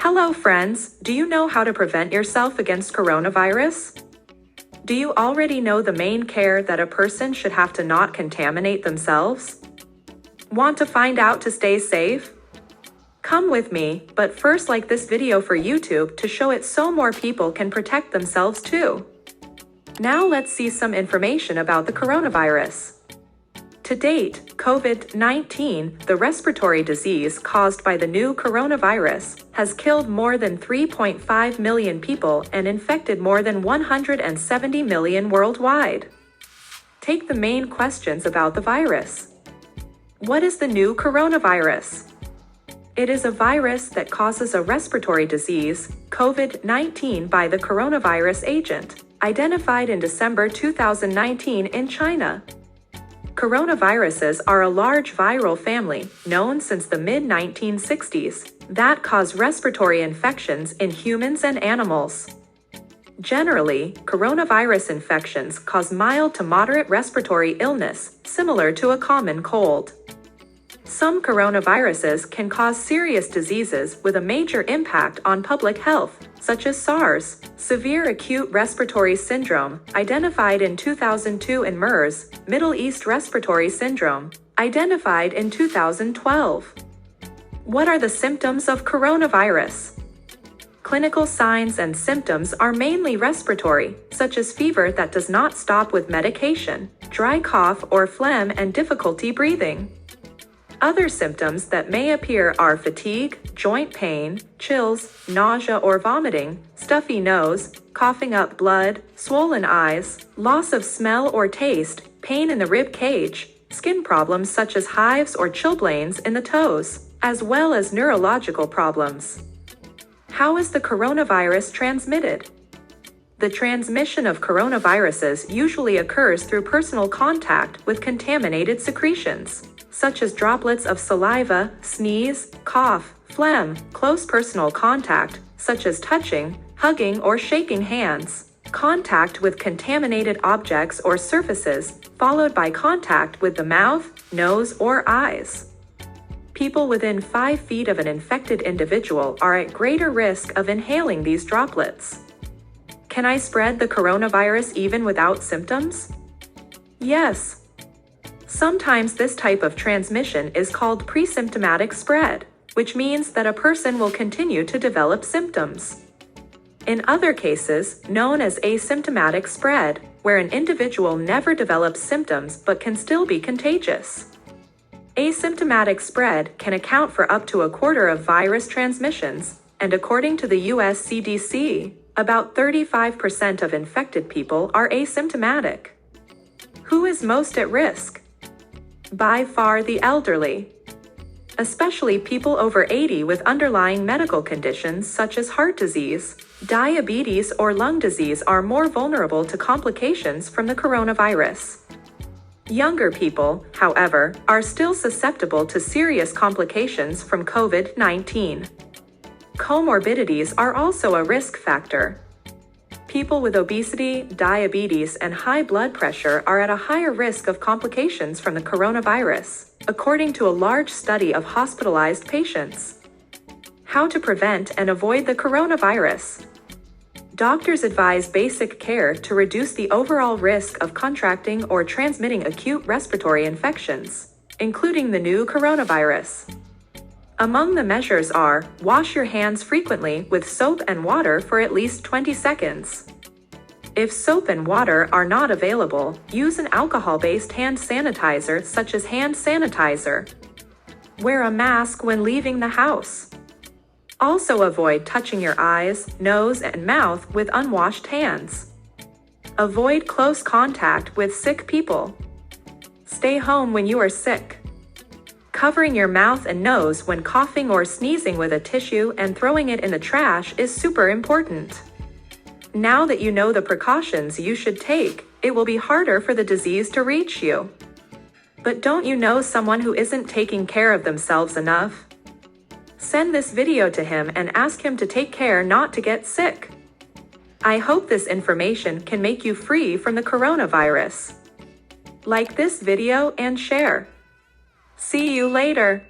Hello friends, do you know how to prevent yourself against coronavirus? Do you already know the main care that a person should have to not contaminate themselves? Want to find out to stay safe? Come with me, but first like this video for YouTube to show it so more people can protect themselves too. Now let's see some information about the coronavirus. To date, COVID-19, the respiratory disease caused by the new coronavirus, has killed more than 3.5 million people and infected more than 170 million worldwide. Take the main questions about the virus. What is the new coronavirus? It is a virus that causes a respiratory disease, COVID-19, by the coronavirus agent, identified in December 2019 in China. Coronaviruses are a large viral family, known since the mid-1960s, that cause respiratory infections in humans and animals. Generally, coronavirus infections cause mild to moderate respiratory illness, similar to a common cold. Some coronaviruses can cause serious diseases with a major impact on public health, such as SARS, severe acute respiratory syndrome, identified in 2002, and MERS, Middle East respiratory syndrome, identified in 2012. What are the symptoms of coronavirus? Clinical signs and symptoms are mainly respiratory, such as fever that does not stop with medication, dry cough or phlegm, and difficulty breathing. Other symptoms that may appear are fatigue, joint pain, chills, nausea or vomiting, stuffy nose, coughing up blood, swollen eyes, loss of smell or taste, pain in the rib cage, skin problems such as hives or chilblains in the toes, as well as neurological problems. How is the coronavirus transmitted? The transmission of coronaviruses usually occurs through personal contact with contaminated secretions, such as droplets of saliva, sneeze, cough, phlegm, close personal contact, such as touching, hugging or shaking hands, contact with contaminated objects or surfaces, followed by contact with the mouth, nose, or eyes. People within 5 feet of an infected individual are at greater risk of inhaling these droplets. Can I spread the coronavirus even without symptoms? Yes. Sometimes this type of transmission is called pre-symptomatic spread, which means that a person will continue to develop symptoms. In other cases, known as asymptomatic spread, where an individual never develops symptoms but can still be contagious. Asymptomatic spread can account for up to a quarter of virus transmissions, and according to the US CDC, about 35% of infected people are asymptomatic. Who is most at risk? By far the elderly. Especially people over 80 with underlying medical conditions such as heart disease, diabetes, or lung disease are more vulnerable to complications from the coronavirus. Younger people, however, are still susceptible to serious complications from COVID-19. Comorbidities are also a risk factor. People with obesity, diabetes, and high blood pressure are at a higher risk of complications from the coronavirus, according to a large study of hospitalized patients. How to prevent and avoid the coronavirus? Doctors advise basic care to reduce the overall risk of contracting or transmitting acute respiratory infections, including the new coronavirus. Among the measures are, wash your hands frequently with soap and water for at least 20 seconds. If soap and water are not available, use an alcohol-based hand sanitizer such as hand sanitizer. Wear a mask when leaving the house. Also avoid touching your eyes, nose, and mouth with unwashed hands. Avoid close contact with sick people. Stay home when you are sick. Covering your mouth and nose when coughing or sneezing with a tissue and throwing it in the trash is super important. Now that you know the precautions you should take, it will be harder for the disease to reach you. But don't you know someone who isn't taking care of themselves enough? Send this video to him and ask him to take care not to get sick. I hope this information can make you free from the coronavirus. Like this video and share. See you later.